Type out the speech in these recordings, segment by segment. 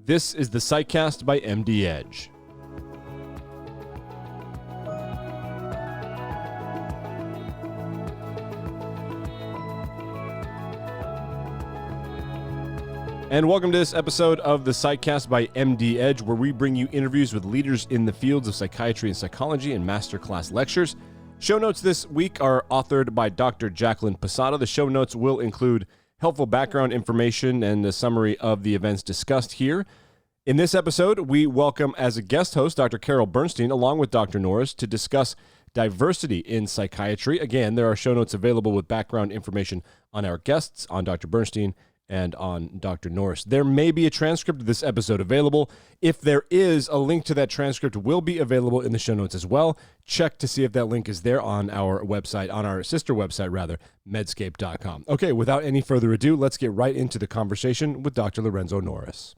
This is the Psychcast by MDedge. And welcome to this episode of the Psychcast by MDedge, where we bring you interviews with leaders in the fields of psychiatry and psychology and masterclass lectures. Show notes this week are authored by Dr. Jacqueline Posada. The show notes will include helpful background information and a summary of the events discussed here. In this episode, we welcome as a guest host Dr. Carol Bernstein along with Dr. Norris to discuss diversity in psychiatry. Again, there are show notes available with background information on our guests, on Dr. Bernstein, and on Dr. Norris. There may be a transcript of this episode available. If there is, a link to that transcript will be available in the show notes as well. Check to see if that link is there on our website, on our sister website rather, medscape.com. Okay, without any further ado, let's get right into the conversation with Dr. Lorenzo Norris.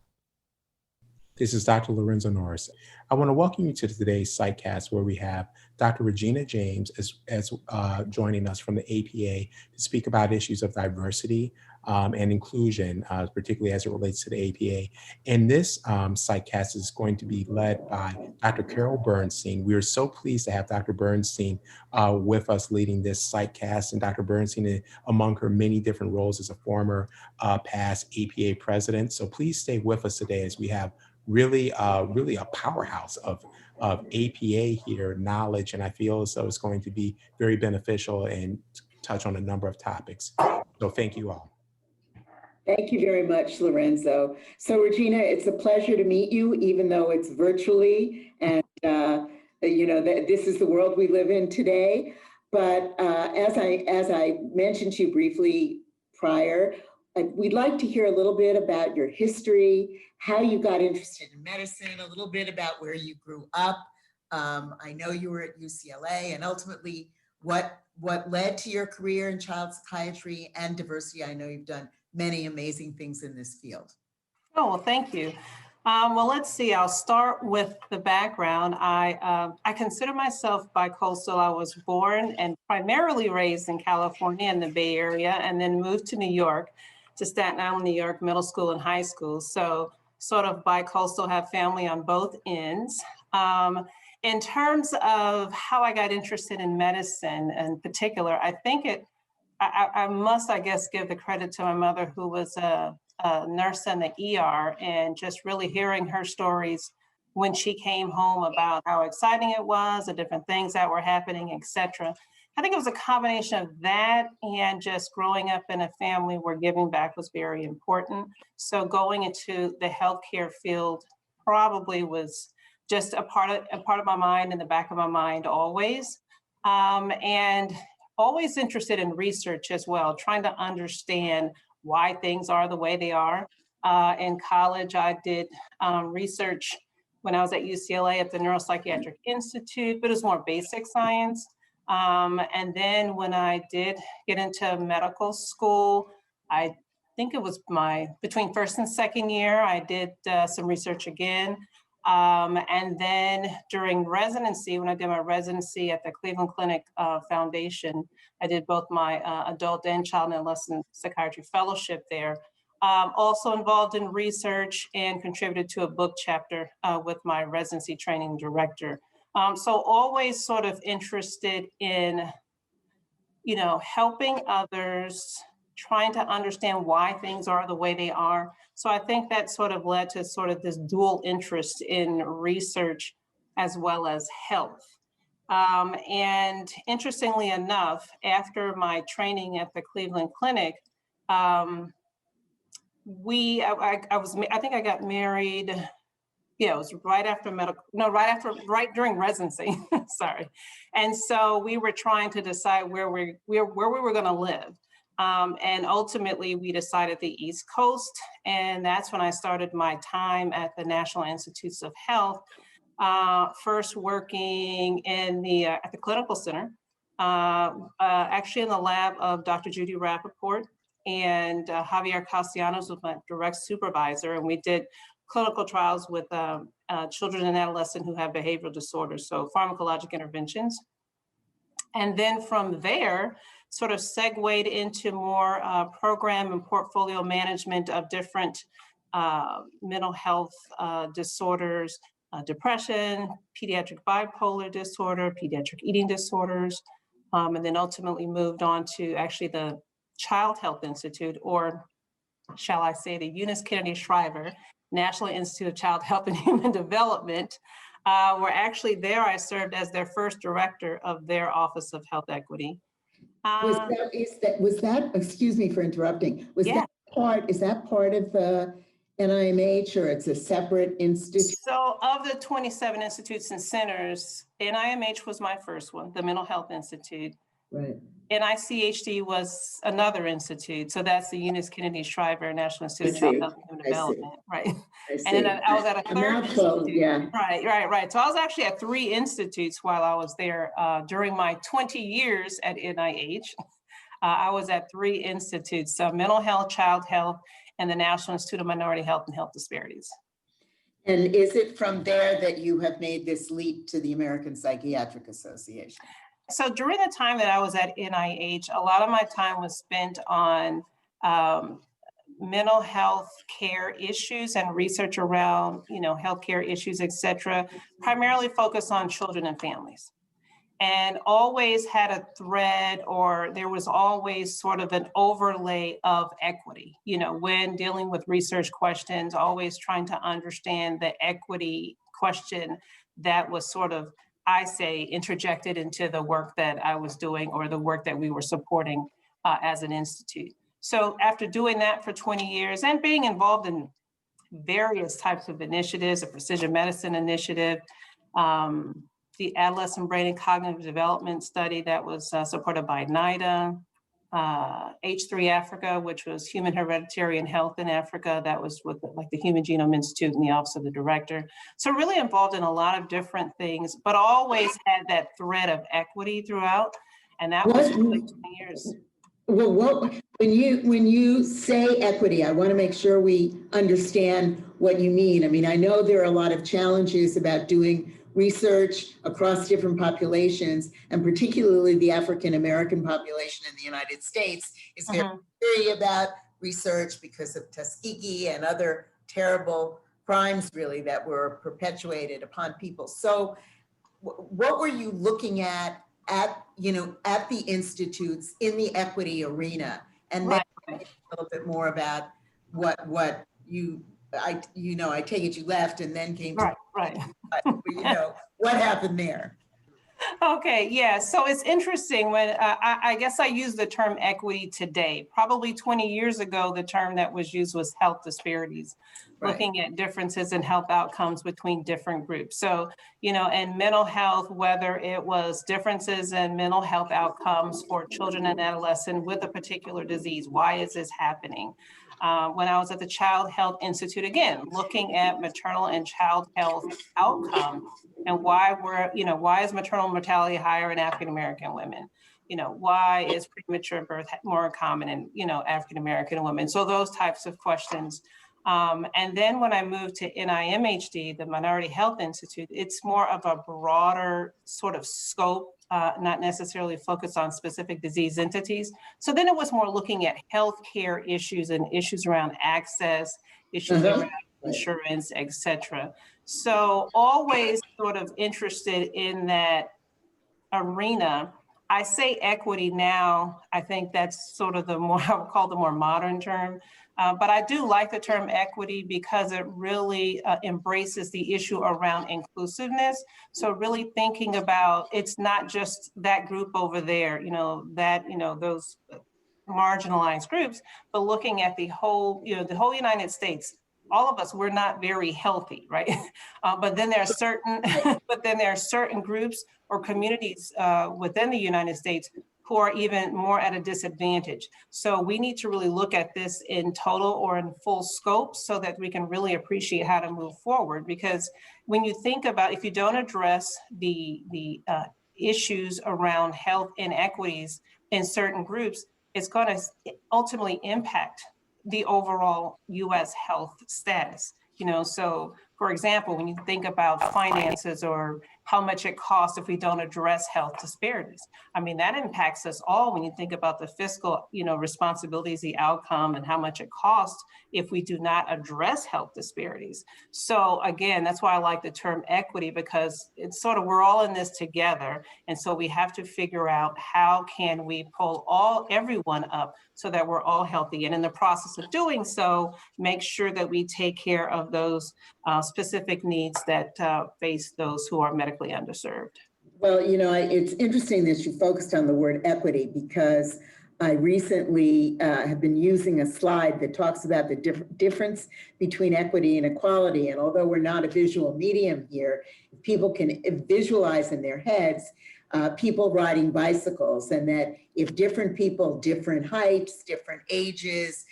This is Dr. Lorenzo Norris. I want to welcome you to today's Psychcast, where we have Dr. Regina James as joining us from the APA to speak about issues of diversity and inclusion, particularly as it relates to the APA. And this Psychcast is going to be led by Dr. Carol Bernstein. We are so pleased to have Dr. Bernstein with us leading this Psychcast. And Dr. Bernstein, among her many different roles, is a former past APA president. So please stay with us today as we have really a powerhouse of APA here, knowledge, and I feel as though it's going to be very beneficial and touch on a number of topics. So thank you all. Thank you very much, Lorenzo. So Regina, it's a pleasure to meet you, even though it's virtually, and this is the world we live in today. But as I mentioned to you briefly prior, we'd like to hear a little bit about your history, how you got interested in medicine, a little bit about where you grew up. I know you were at UCLA, and ultimately what led to your career in child psychiatry and diversity. I know you've done many amazing things in this field. Oh, well, thank you. Well, let's see. I'll start with the background. I consider myself bicoastal. I was born and primarily raised in California in the Bay Area, and then moved to New York, to Staten Island, New York, middle school and high school. So sort of bicoastal, have family on both ends. In terms of how I got interested in medicine in particular, I think I must, I guess, give the credit to my mother, who was a nurse in the ER, and just really hearing her stories when she came home about how exciting it was, the different things that were happening, etc. I think it was a combination of that and just growing up in a family where giving back was very important. So going into the healthcare field probably was just a part of my mind, in the back of my mind always. And always interested in research as well, trying to understand why things are the way they are. In college, I did research when I was at UCLA at the Neuropsychiatric Institute, but it was more basic science. And then when I did get into medical school, I think it was between first and second year, I did some research again. And then during residency, when I did my residency at the Cleveland Clinic Foundation, I did both my adult and child and adolescent psychiatry fellowship there. Also involved in research and contributed to a book chapter with my residency training director. So always sort of interested in, helping others, trying to understand why things are the way they are. So I think that sort of led to sort of this dual interest in research as well as health. And interestingly enough, after my training at the Cleveland Clinic, I think I got married. Yeah, it was right during residency, sorry. And so we were trying to decide where we were gonna live. And ultimately we decided the East Coast. And that's when I started my time at the National Institutes of Health, first working at the clinical center, actually in the lab of Dr. Judy Rappaport, and Javier Castellanos was my direct supervisor. And we did clinical trials with children and adolescents who have behavioral disorders, so pharmacologic interventions. And then from there, sort of segued into more program and portfolio management of different mental health disorders, depression, pediatric bipolar disorder, pediatric eating disorders, and then ultimately moved on to actually the Child Health Institute, or shall I say the Eunice Kennedy Shriver National Institute of Child Health and Human Development, where actually there I served as their first director of their Office of Health Equity. Was that, excuse me for interrupting, is that part of the NIMH, or it's a separate institute? So of the 27 institutes and centers, NIMH was my first one, the Mental Health Institute. Right. NICHD was another institute. So that's the Eunice Kennedy Shriver National Institute of Child Health and Human Development, right? And then I was at a third institute. Yeah. Right. So I was actually at 3 institutes while I was there. During my 20 years at NIH, I was at 3 institutes, so Mental Health, Child Health, and the National Institute of Minority Health and Health Disparities. And is it from there that you have made this leap to the American Psychiatric Association? So during the time that I was at NIH, a lot of my time was spent on mental health care issues and research around, healthcare issues, et cetera, primarily focused on children and families. And always had a thread, or there was always sort of an overlay of equity, when dealing with research questions, always trying to understand the equity question that was sort of, I say, interjected into the work that I was doing or the work that we were supporting as an institute. So after doing that for 20 years and being involved in various types of initiatives, a precision medicine initiative, the Adolescent Brain and Cognitive Development Study that was supported by NIDA, H3 Africa, which was Human Hereditary and Health in Africa, that was with the Human Genome Institute and the Office of the Director. So really involved in a lot of different things, but always had that thread of equity throughout. And that was for like 20 years. Well, when you say equity, I want to make sure we understand what you mean. I mean, I know there are a lot of challenges about doing research across different populations, and particularly the African-American population in the United States is very leery about research because of Tuskegee and other terrible crimes really that were perpetuated upon people. So what were you looking at the institutes in the equity arena? And then a little bit more about what I take it you left and then came to what happened there? Okay, yeah, so it's interesting when I guess I use the term equity today. Probably 20 years ago, the term that was used was health disparities, looking at differences in health outcomes between different groups. So, in mental health, whether it was differences in mental health outcomes for children and adolescents with a particular disease, why is this happening? When I was at the Child Health Institute, again, looking at maternal and child health outcomes and why is maternal mortality higher in African-American women? Why is premature birth more common in, African-American women? So those types of questions. And then when I moved to NIMHD, the Minority Health Institute, it's more of a broader sort of scope, not necessarily focused on specific disease entities. So then it was more looking at healthcare issues and issues around access, issues around insurance, et cetera. So always sort of interested in that arena. I say equity now, I think that's sort of the more, I would call the more modern term. But I do like the term equity because it really embraces the issue around inclusiveness. So really thinking about, it's not just that group over there, those marginalized groups, but looking at the whole United States. All of us, we're not very healthy, right? But then there are certain groups or communities within the United States who are even more at a disadvantage. So we need to really look at this in total or in full scope so that we can really appreciate how to move forward. Because when you think about, if you don't address the issues around health inequities in certain groups, it's going to ultimately impact the overall U.S. health status. So For example, when you think about finances or how much it costs if we don't address health disparities, I mean, that impacts us all when you think about the fiscal, responsibilities, the outcome, and how much it costs if we do not address health disparities. So again, that's why I like the term equity, because it's sort of, we're all in this together. And so we have to figure out how can we pull everyone up so that we're all healthy. And in the process of doing so, make sure that we take care of those specific needs that face those who are medically underserved. Well, it's interesting that you focused on the word equity, because I recently have been using a slide that talks about the difference between equity and equality. And although we're not a visual medium here, people can visualize in their heads people riding bicycles, and that if different people, different heights, different ages,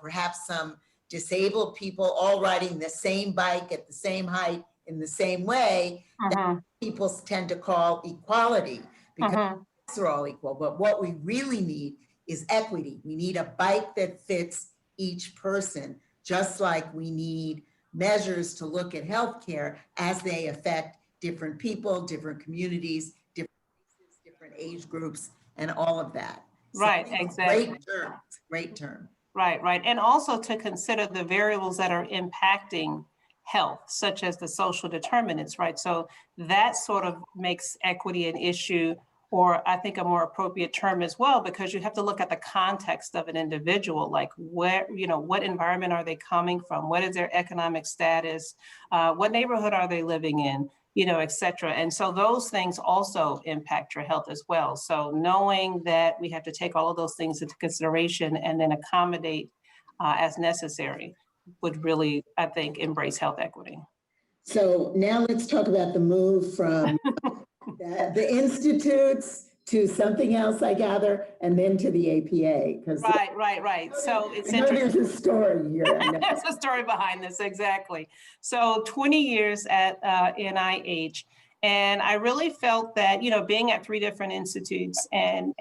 perhaps some disabled people all riding the same bike at the same height in the same way, that people tend to call equality, because they're all equal. But what we really need is equity. We need a bike that fits each person, just like we need measures to look at healthcare as they affect different people, different communities, different age groups, and all of that. Right, so exactly. Great term. Right. And also to consider the variables that are impacting health, such as the social determinants, right? So that sort of makes equity an issue, or I think a more appropriate term as well, because you have to look at the context of an individual, like where, what environment are they coming from? What is their economic status? What neighborhood are they living in? Et cetera. And so those things also impact your health as well. So knowing that we have to take all of those things into consideration and then accommodate as necessary would really, I think, embrace health equity. So now let's talk about the move from the institutes to something else, I gather, and then to the APA. Right. So it's interesting. There's a story here. There's a story behind this, exactly. So 20 years at NIH, and I really felt that, being at 3 different institutes and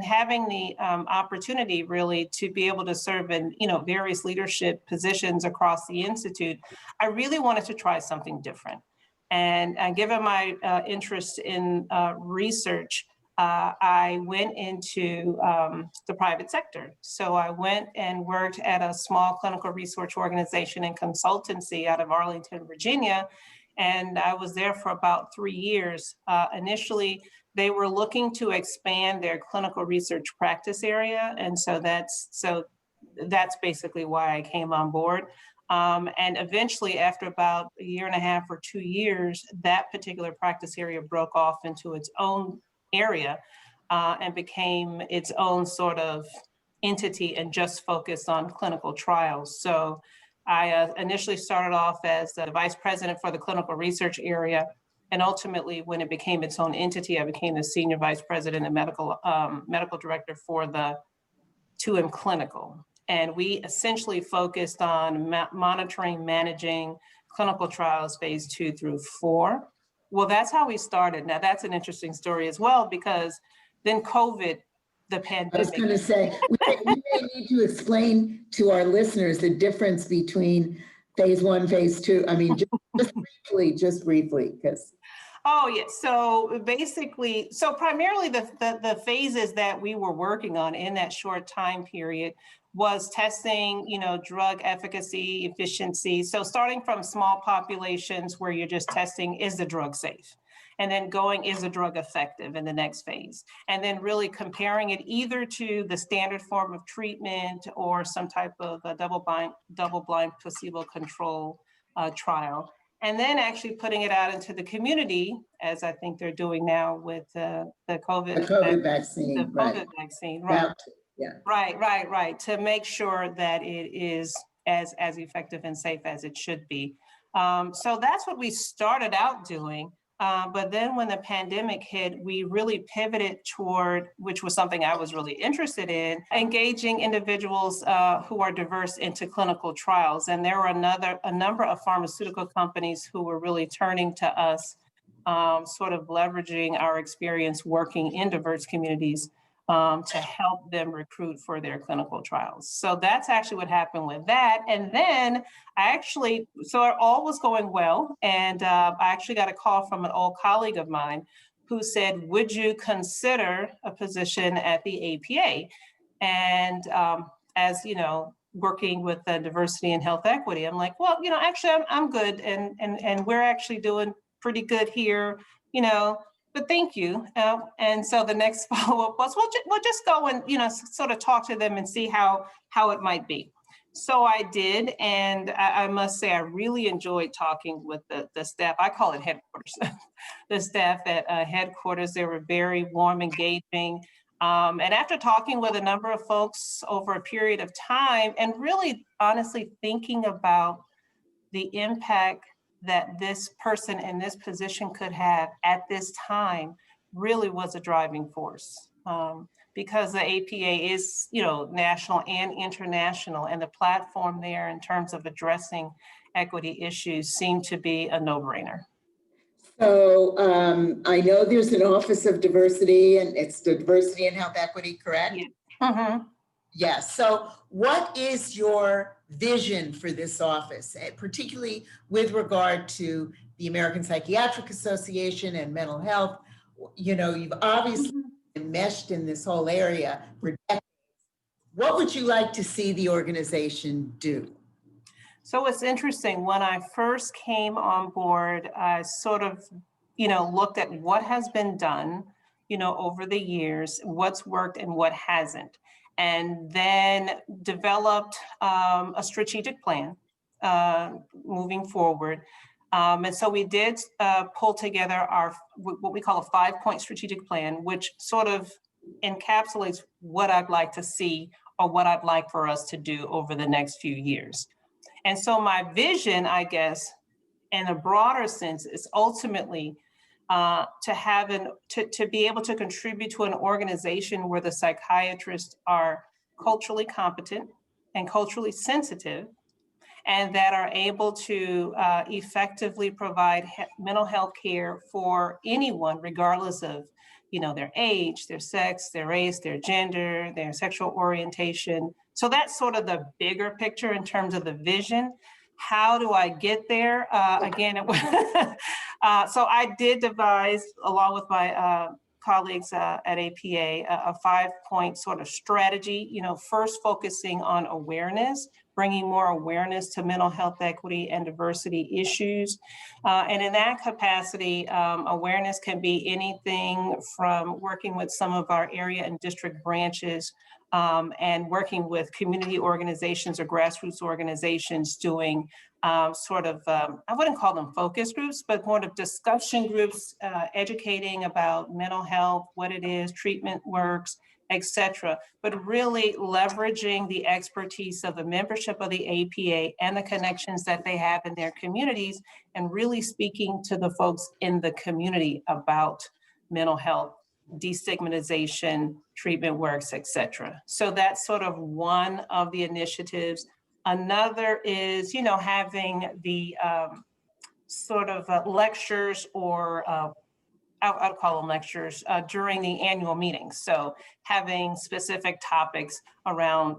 having the opportunity really to be able to serve in, various leadership positions across the institute, I really wanted to try something different. And given my interest in research, I went into the private sector. So I went and worked at a small clinical research organization and consultancy out of Arlington, Virginia. And I was there for about 3 years. Initially, they were looking to expand their clinical research practice area. And so that's basically why I came on board. And eventually, after about 1.5 years or 2 years, that particular practice area broke off into its own area and became its own sort of entity and just focused on clinical trials. So I initially started off as the vice president for the clinical research area. And ultimately, when it became its own entity, I became the senior vice president and medical director for the 2M Clinical. And we essentially focused on monitoring, managing clinical trials phase 2 through 4. Well, that's how we started. Now, that's an interesting story as well, because then COVID, the pandemic. I was going to say, we may need to explain to our listeners the difference between phase 1, phase 2. I mean, just briefly, because. Oh, yeah. So basically, primarily the phases that we were working on in that short time period was testing, drug efficacy, efficiency. So starting from small populations where you're just testing, is the drug safe? And then is the drug effective in the next phase? And then really comparing it either to the standard form of treatment or some type of a double-blind placebo control trial. And then actually putting it out into the community, as I think they're doing now with the COVID vaccine. The COVID vaccine, right? Yeah. Right. To make sure that it is as effective and safe as it should be. So that's what we started out doing. But then when the pandemic hit, we really pivoted toward, which was something I was really interested in, engaging individuals who are diverse into clinical trials. And there were a number of pharmaceutical companies who were really turning to us, sort of leveraging our experience working in diverse communities to help them recruit for their clinical trials. So that's actually what happened with that. And then so it all was going well. And I actually got a call from an old colleague of mine who said, would you consider a position at the APA? And as you know, working with the diversity and health equity, I'm like, well, actually I'm good. And we're actually doing pretty good here, but thank you. And so the next follow-up was, we'll just go and, sort of talk to them and see how it might be. So I did. And I must say, I really enjoyed talking with the staff. I call it headquarters. The staff at headquarters, they were very warm, engaging. And after talking with a number of folks over a period of time and really honestly thinking about the impact that this person in this position could have at this time really was a driving force. Because the APA is, national and international, and the platform there in terms of addressing equity issues seemed to be a no-brainer. So I know there's an Office of Diversity, and it's the Diversity and Health Equity, correct? Yeah. Mm-hmm. Yes. So what is your vision for this office, particularly with regard to the American Psychiatric Association and mental health? You've obviously enmeshed in this whole area for decades. What would you like to see the organization do? So it's interesting. When I first came on board, I sort of, looked at what has been done, over the years, what's worked and what hasn't, and then developed a strategic plan moving forward. And so we did pull together what we call a 5-point strategic plan, which sort of encapsulates what I'd like to see or what I'd like for us to do over the next few years. And so my vision, I guess, in a broader sense, is ultimately to be able to contribute to an organization where the psychiatrists are culturally competent and culturally sensitive, and that are able to effectively provide mental health care for anyone, regardless of, their age, their sex, their race, their gender, their sexual orientation. So that's sort of the bigger picture in terms of the vision. How do I get there? So I did devise, along with my colleagues at APA, a 5-point sort of strategy, first focusing on awareness, bringing more awareness to mental health equity and diversity issues. And in that capacity, awareness can be anything from working with some of our area and district branches and working with community organizations or grassroots organizations doing I wouldn't call them focus groups, but more of discussion groups, educating about mental health, what it is, treatment works, etc. But really leveraging the expertise of the membership of the APA and the connections that they have in their communities, and really speaking to the folks in the community about mental health, destigmatization, treatment works, etc. So that's sort of one of the initiatives. Another is, having the lectures or I'd call them lectures during the annual meetings. So having specific topics around,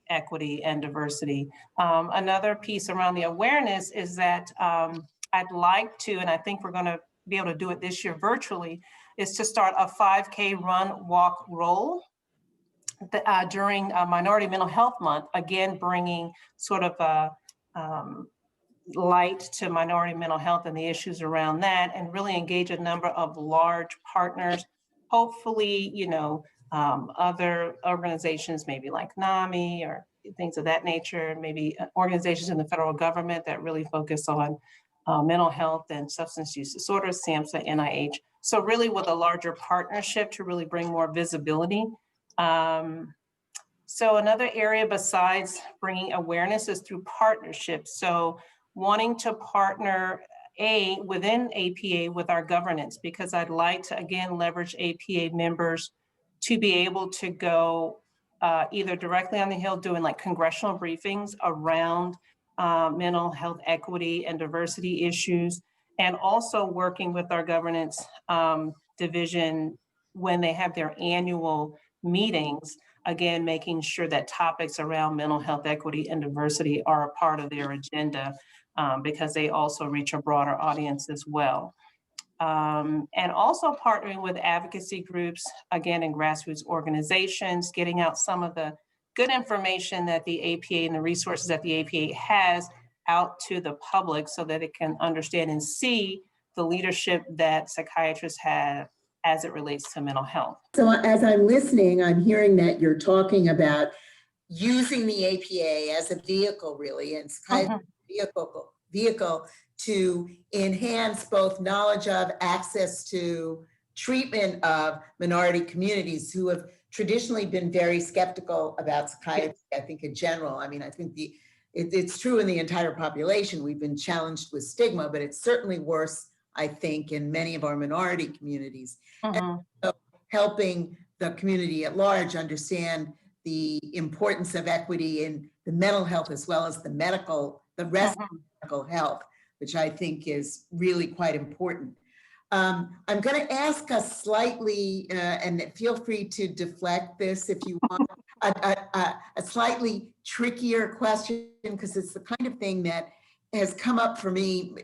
equity and diversity. Another piece around the awareness is that I'd like to, and I think we're going to be able to do it this year virtually, is to start a 5K run, walk, roll during Minority Mental Health Month, again, bringing sort of a light to minority mental health and the issues around that, and really engage a number of large partners, hopefully, other organizations, maybe like NAMI or things of that nature, maybe organizations in the federal government that really focus on mental health and substance use disorders, SAMHSA, NIH. So really with a larger partnership to really bring more visibility. So another area besides bringing awareness is through partnerships. So wanting to partner within APA with our governance, because I'd like to, again, leverage APA members to be able to go either directly on the Hill doing like congressional briefings around mental health equity and diversity issues, and also working with our governance division when they have their annual meetings, again, making sure that topics around mental health equity and diversity are a part of their agenda, because they also reach a broader audience as well. And also partnering with advocacy groups, again, in grassroots organizations, getting out some of the good information that the APA and the resources that the APA has out to the public so that it can understand and see the leadership that psychiatrists have as it relates to mental health. So as I'm listening, I'm hearing that you're talking about using the APA as a vehicle, really, and psychiatry vehicle to enhance both knowledge of, access to, treatment of minority communities who have traditionally been very skeptical about psychiatry, I think in general. I mean, I think it's true in the entire population. We've been challenged with stigma, but it's certainly worse, I think, in many of our minority communities. And so helping the community at large understand the importance of equity in the mental health as well as the rest of medical health, which I think is really quite important. I'm going to ask a slightly, and feel free to deflect this if you want, a slightly trickier question, because it's the kind of thing that has come up for me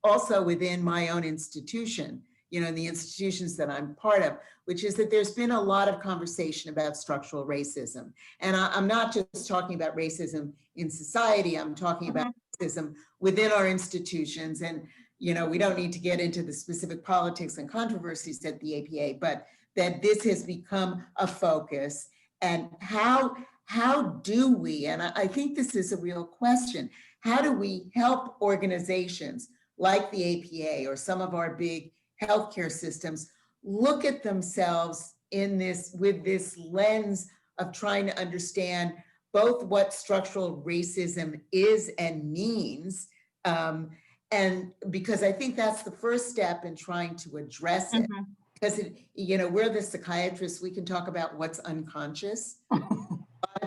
also within my own institution, the institutions that I'm part of, which is that there's been a lot of conversation about structural racism. And I'm not just talking about racism in society, I'm talking about racism within our institutions. And we don't need to get into the specific politics and controversies at the APA, but that this has become a focus. And how do we, and I think this is a real question, how do we help organizations like the APA or some of our big healthcare systems look at themselves with this lens of trying to understand both what structural racism is and means, and because I think that's the first step in trying to address it. Because we're the psychiatrists, we can talk about what's unconscious.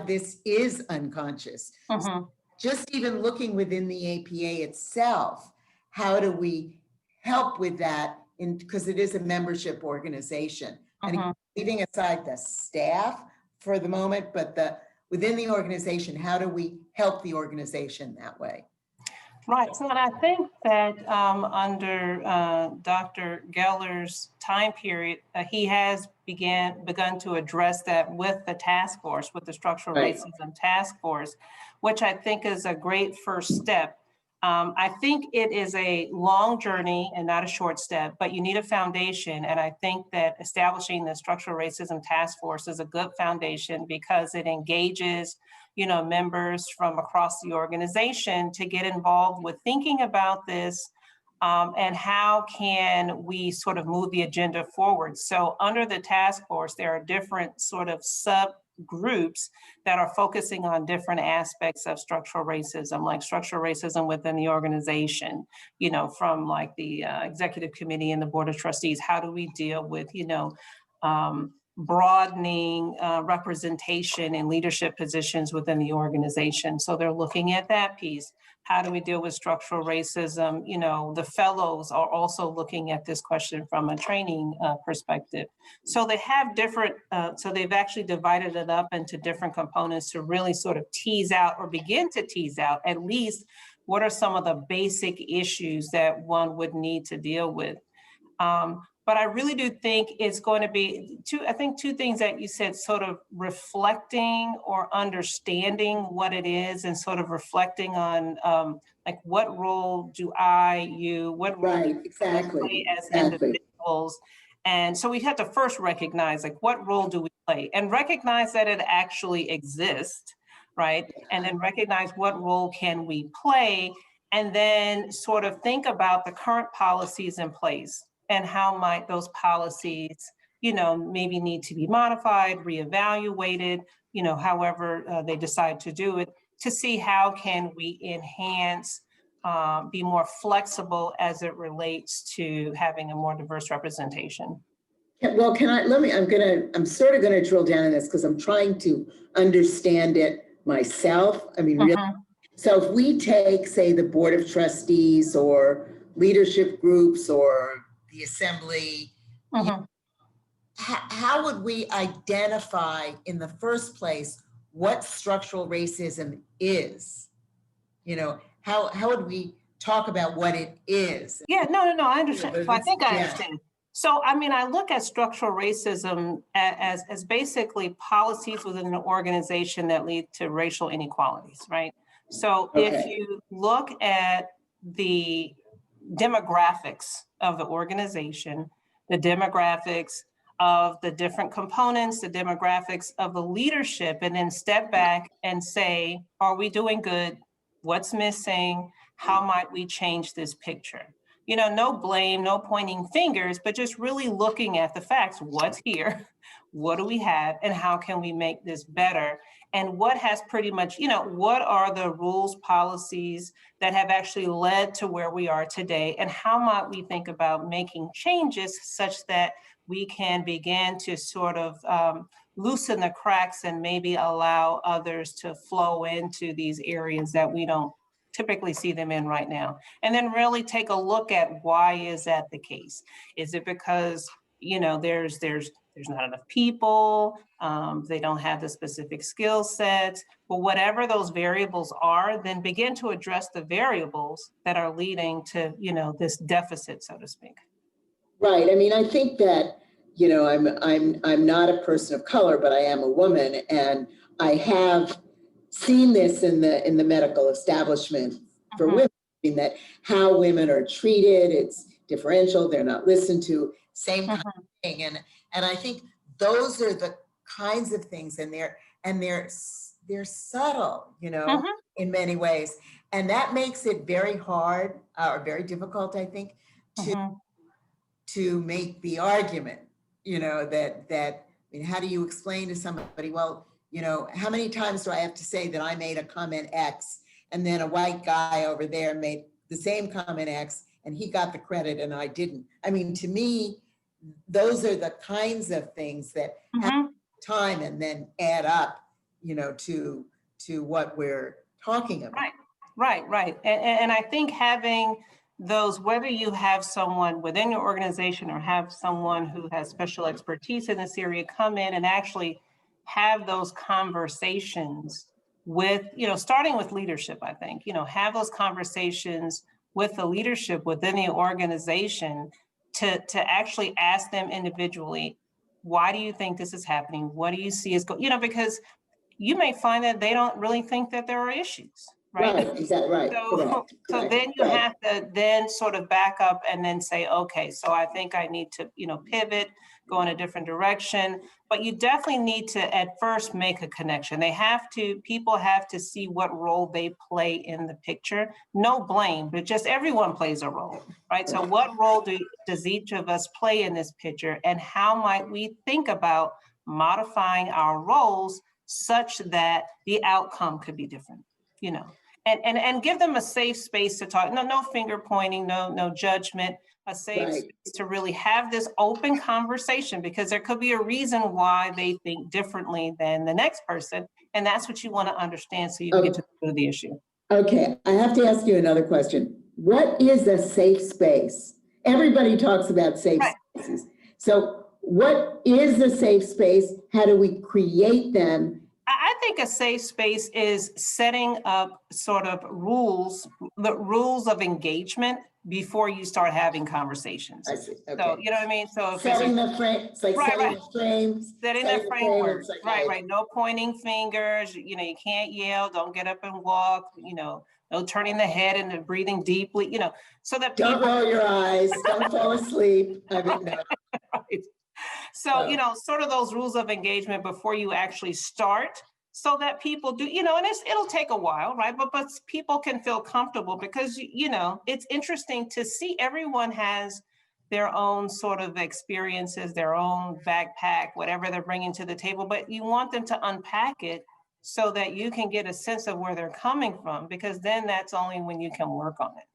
This is unconscious. So just even looking within the APA itself, how do we help with that? Because it is a membership organization. And leaving aside the staff for the moment, but within the organization, how do we help the organization that way? Right. So, and I think that under Dr. Geller's time period, he has begun to address that with the task force, with the structural racism task force, which I think is a great first step. I think it is a long journey and not a short step, but you need a foundation. And I think that establishing the structural racism task force is a good foundation because it engages members from across the organization to get involved with thinking about this and how can we sort of move the agenda forward. So under the task force, there are different sort of subgroups that are focusing on different aspects of structural racism, like structural racism within the organization, from like the executive committee and the board of trustees. How do we deal with, broadening representation in leadership positions within the organization? So they're looking at that piece. How do we deal with structural racism? The fellows are also looking at this question from a training perspective. So they have different, so they've actually divided it up into different components to really sort of tease out or begin to tease out at least what are some of the basic issues that one would need to deal with. But I really do think it's going to be two things that you said, sort of reflecting or understanding what it is and sort of reflecting on like what role do what role do we play as individuals? And so we have to first recognize like what role do we play and recognize that it actually exists, right? And then recognize what role can we play and then sort of think about the current policies in place. And how might those policies, maybe need to be modified, reevaluated, however they decide to do it, to see how can we enhance, be more flexible as it relates to having a more diverse representation. Well, I'm sort of going to drill down on this because I'm trying to understand it myself. I mean, really. So if we take, say, the board of trustees or leadership groups or the assembly, how would we identify in the first place what structural racism is? You know, how would we talk about what it is? Yeah, no, I understand. Yeah, So I think I yeah. understand. So, I mean, I look at structural racism as basically policies within an organization that lead to racial inequalities, right? So if Okay. you look at the demographics of the organization, the demographics of the different components, the demographics of the leadership, and then step back and say, are we doing good? What's missing? How might we change this picture? You know, no blame, no pointing fingers, but just really looking at the facts. What's here? What do we have? And how can we make this better? And what has pretty much, you know, what are the rules, policies that have actually led to where we are today? And how might we think about making changes such that we can begin to sort of loosen the cracks and maybe allow others to flow into these areas that we don't typically see them in right now. And then really take a look at why is that the case? Is it because, you know, there's not enough people, they don't have the specific skill sets, but whatever those variables are, then begin to address the variables that are leading to, you know, this deficit, so to speak. Right. I mean, I think that, you know, I'm not a person of color, but I am a woman, and I have seen this in the medical establishment for women, in that how women are treated, it's differential, they're not listened to, same kind of thing. And I think those are the kinds of things, and they're subtle, you know, in many ways. And that makes it very hard or very difficult, I think, to make the argument, you know, that I mean, how do you explain to somebody, well, you know, how many times do I have to say that I made a comment X and then a white guy over there made the same comment X and he got the credit and I didn't? I mean, to me, those are the kinds of things that have time and then add up, you know, to what we're talking about. Right. And I think having those, whether you have someone within your organization or have someone who has special expertise in this area come in and actually have those conversations with, you know, starting with leadership, I think, you know, have those conversations with the leadership within the organization to actually ask them individually, why do you think this is happening? What do you see as you know, because you may find that they don't really think that there are issues, right? Right, exactly, right. So then you have to then sort of back up and then say, okay, so I think I need to, you know, pivot, go in a different direction. But you definitely need to at first make a connection. People have to see what role they play in the picture. No blame, but just everyone plays a role, right? So what role does each of us play in this picture, and how might we think about modifying our roles such that the outcome could be different, you know? And give them a safe space to talk. No finger pointing, no judgment, a safe space to really have this open conversation, because there could be a reason why they think differently than the next person. And that's what you want to understand so you can get to the issue. Okay, I have to ask you another question. What is a safe space? Everybody talks about safe spaces. So what is a safe space? How do we create them? I think a safe space is setting up sort of the rules of engagement before you start having conversations. I see. Okay. So, you know what I mean? So setting the frame, it's like setting the frames. Setting the framework. Right. No pointing fingers. You know, you can't yell. Don't get up and walk. You know, no turning the head and breathing deeply. You know, so that don't roll your eyes. Don't fall asleep. I mean, no. Right. So, you know, sort of those rules of engagement before you actually start, so that people do, you know, and it'll take a while, right? But people can feel comfortable, because, you know, it's interesting to see everyone has their own sort of experiences, their own backpack, whatever they're bringing to the table, but you want them to unpack it so that you can get a sense of where they're coming from, because then that's only when you can work on it.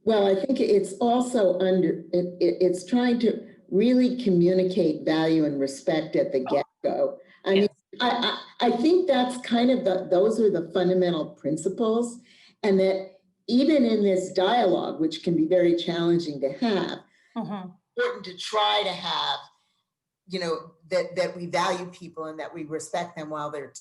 Well, I think it's also it's trying to really communicate value and respect at the get-go. I mean, I think that's kind of those are the fundamental principles, and that even in this dialogue, which can be very challenging to have, important to try to have that we value people and that we respect them while they're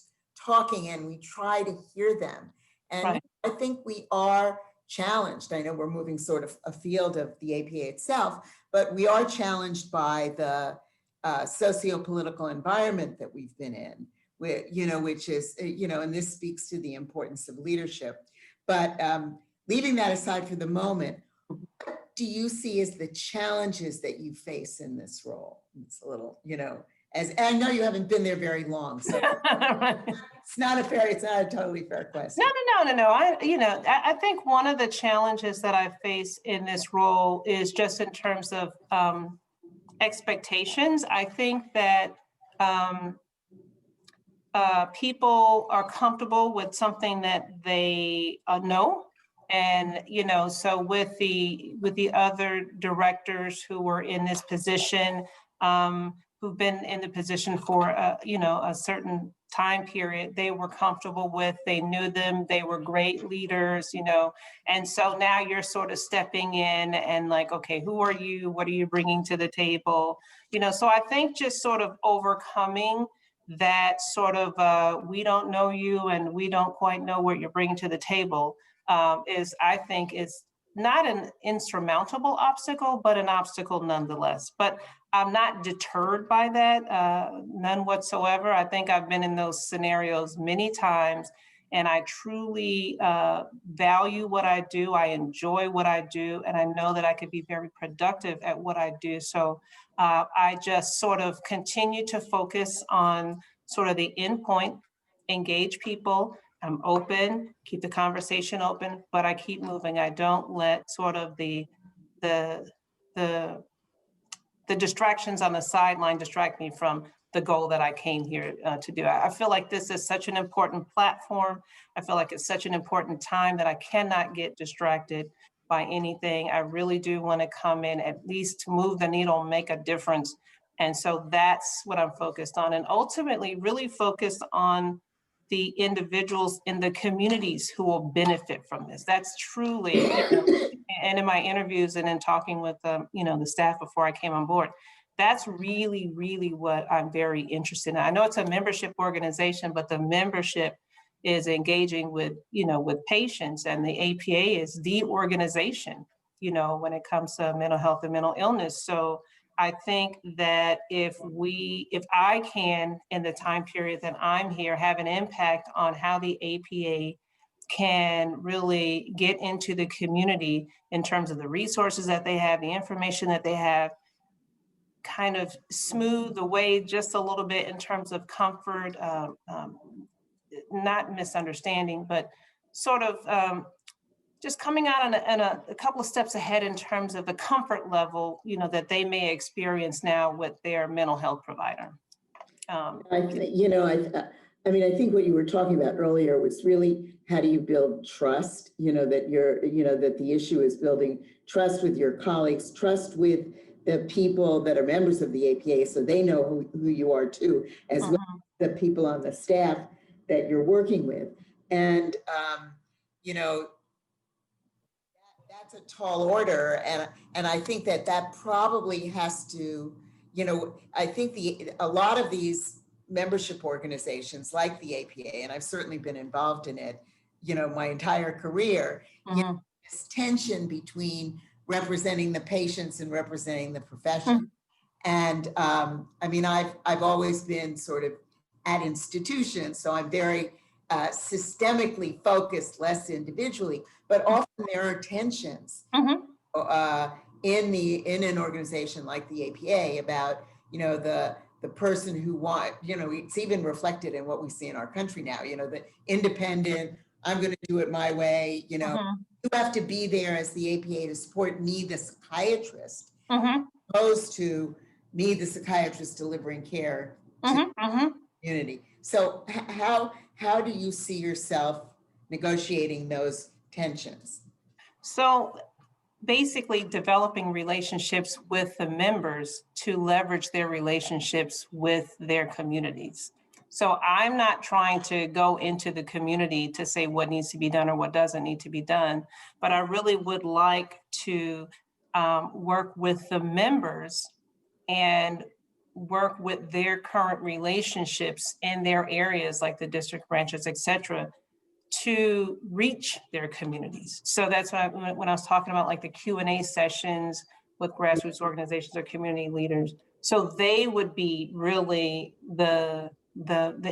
talking, and we try to hear them. And Right. I think we are challenged. I know we're moving sort of afield of the APA itself, but we are challenged by the socio-political environment that we've been in, which is, and this speaks to the importance of leadership. But leaving that aside for the moment, what do you see as the challenges that you face in this role? It's a little, as I know you haven't been there very long, so it's not a totally fair question. No. I think one of the challenges that I face in this role is just in terms of expectations. I think that people are comfortable with something that they know. And, so with the other directors who were in this position, who've been in the position for, a certain time period, they were comfortable with, they knew them, they were great leaders, and so now you're sort of stepping in and like, okay, who are you? What are you bringing to the table? So I think just sort of overcoming that sort of, we don't know you and we don't quite know what you're bringing to the table is not an insurmountable obstacle, but an obstacle nonetheless. But I'm not deterred by that, none whatsoever. I think I've been in those scenarios many times, and I truly value what I do. I enjoy what I do, and I know that I could be very productive at what I do. So I just sort of continue to focus on sort of the endpoint, engage people. I'm open, keep the conversation open, but I keep moving. I don't let sort of the distractions on the sideline distract me from the goal that I came here to do. I feel like this is such an important platform. I feel like it's such an important time that I cannot get distracted by anything. I really do want to come in, at least to move the needle, make a difference. And so that's what I'm focused on, and ultimately really focused on the individuals in the communities who will benefit from this. That's truly, and in my interviews and in talking with, the staff before I came on board, that's really, really what I'm very interested in. I know it's a membership organization, but the membership is engaging with, with patients, and the APA is the organization, when it comes to mental health and mental illness. So I think that if I can, in the time period that I'm here, have an impact on how the APA can really get into the community in terms of the resources that they have, the information that they have, kind of smooth the way just a little bit in terms of comfort, not misunderstanding, but sort of just coming out and a couple of steps ahead in terms of the comfort level, that they may experience now with their mental health provider. I think what you were talking about earlier was really how do you build trust, that the issue is building trust with your colleagues, trust with the people that are members of the APA, so they know who you are too, as well as the people on the staff that you're working with. And, that's a tall order. And I think that probably has to, I think a lot of these membership organizations like the APA, and I've certainly been involved in it, my entire career, this tension between representing the patients and representing the profession. And I've always been sort of at institutions, so I'm very systemically focused, less individually, but often there are tensions in an organization like the APA about, the person who it's even reflected in what we see in our country now, the independent, I'm going to do it my way, you have to be there as the APA to support me, the psychiatrist, opposed to me, the psychiatrist delivering care to the community. So how do you see yourself negotiating those tensions? So basically developing relationships with the members to leverage their relationships with their communities. So I'm not trying to go into the community to say what needs to be done or what doesn't need to be done, but I really would like to work with the members and work with their current relationships in their areas, like the district branches, et cetera, to reach their communities. So that's why when I was talking about like the Q&A sessions with grassroots organizations or community leaders, so they would be really the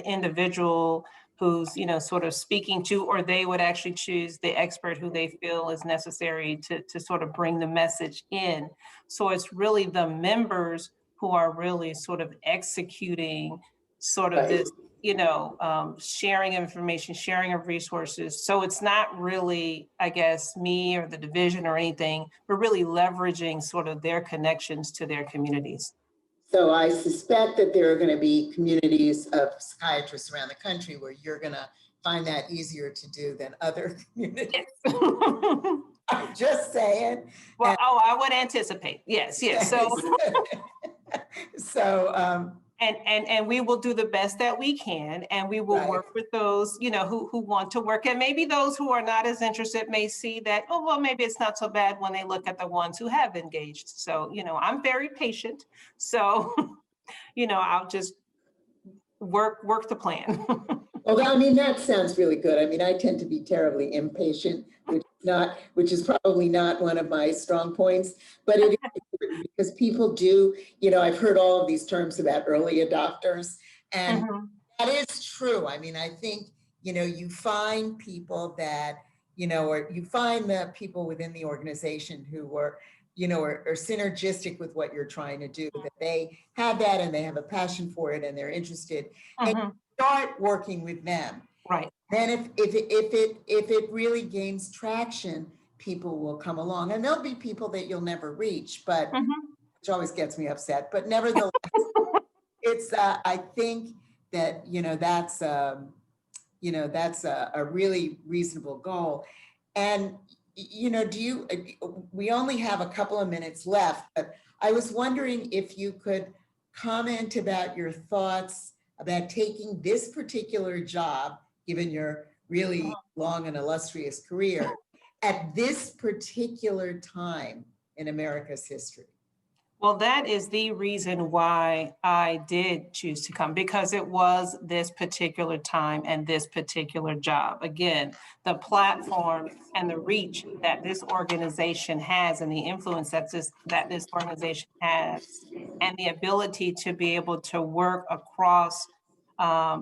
individual who's, you know, sort of speaking to, or they would actually choose the expert who they feel is necessary to sort of bring the message in. So it's really the members who are really sort of executing sort of this, you know, sharing information, sharing of resources. So it's not really, I guess, me or the division or anything, but really leveraging sort of their connections to their communities. So I suspect that there are going to be communities of psychiatrists around the country where you're going to find that easier to do than other communities. Yes. I'm just saying. Well, I would anticipate. Yes, yes. So, and we will do the best that we can, and we will work with those, you know, who want to work. And maybe those who are not as interested may see that, oh, well, maybe it's not so bad when they look at the ones who have engaged. So, you know, I'm very patient. So, you know, I'll just work the plan. well, I mean, that sounds really good. I mean, I tend to be terribly impatient, which is probably not one of my strong points, but it is important because people do, you know, I've heard all of these terms about early adopters, and that is true. I mean, I think, you know, you find people that, you know, or you find the people within the organization who are, you know, are synergistic with what you're trying to do, that they have that and they have a passion for it and they're interested, and you start working with them. Right. Then if it really gains traction, people will come along, and there'll be people that you'll never reach, but which always gets me upset. But nevertheless, it's I think that, you know, that's a really reasonable goal. And, you know, we only have a couple of minutes left, but I was wondering if you could comment about your thoughts about taking this particular job, given your really long and illustrious career, at this particular time in America's history. Well, that is the reason why I did choose to come, because it was this particular time and this particular job. Again, the platform and the reach that this organization has and the influence that this organization has, and the ability to be able to work across,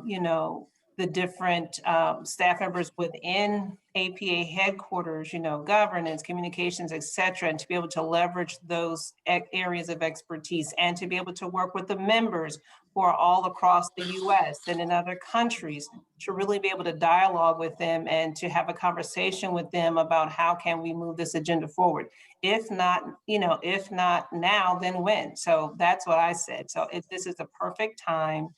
you know, the different staff members within APA headquarters, you know, governance, communications, et cetera, and to be able to leverage those areas of expertise and to be able to work with the members who are all across the US and in other countries, to really be able to dialogue with them and to have a conversation with them about how can we move this agenda forward. If not, you know, if not now, then when? So that's what I said. So this is a perfect time.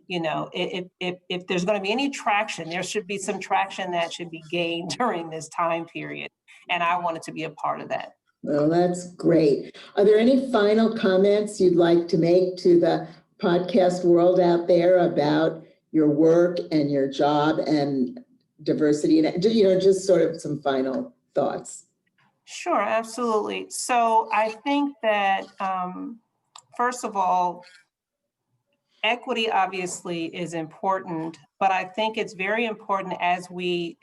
You know, if there's going to be any traction, there should be some traction that should be gained during this time period. And I wanted to be a part of that. Well, that's great. Are there any final comments you'd like to make to the podcast world out there about your work and your job and diversity, and, you know, just sort of some final thoughts? Sure, absolutely. So I think that, first of all, equity obviously is important, but I think it's very important as we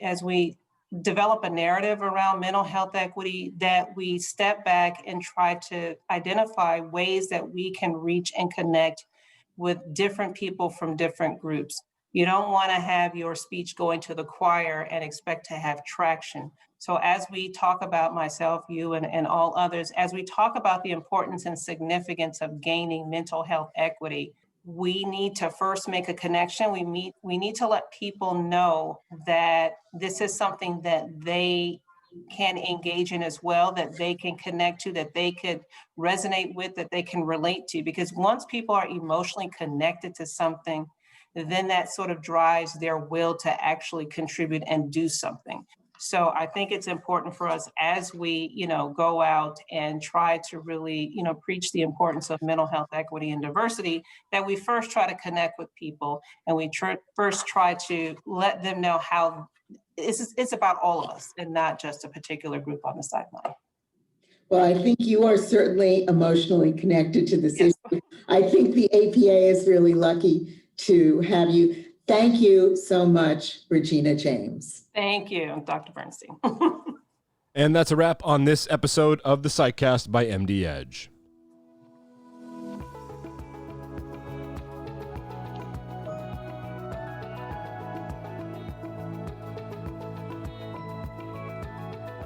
develop a narrative around mental health equity that we step back and try to identify ways that we can reach and connect with different people from different groups. You don't want to have your speech going to the choir and expect to have traction. So as we talk about myself, you, and all others, as we talk about the importance and significance of gaining mental health equity, we need to first make a connection. We need to let people know that this is something that they can engage in as well, that they can connect to, that they could resonate with, that they can relate to. Because once people are emotionally connected to something, then that sort of drives their will to actually contribute and do something. So I think it's important for us as we, you know, go out and try to really, you know, preach the importance of mental health equity and diversity, that we first try to connect with people, and we first try to let them know how it's about all of us and not just a particular group on the sideline. Well, I think you are certainly emotionally connected to this issue. I think the APA is really lucky to have you. Thank you so much, Regina James. Thank you, Dr. Bernstein. And that's a wrap on this episode of the Psychcast by MDedge.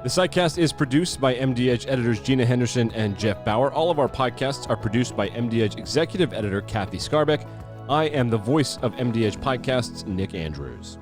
The Psychcast is produced by MDedge editors Gina Henderson and Jeff Bauer. All of our podcasts are produced by MDedge executive editor Kathy Scarbeck. I am the voice of MDedge podcasts, Nick Andrews.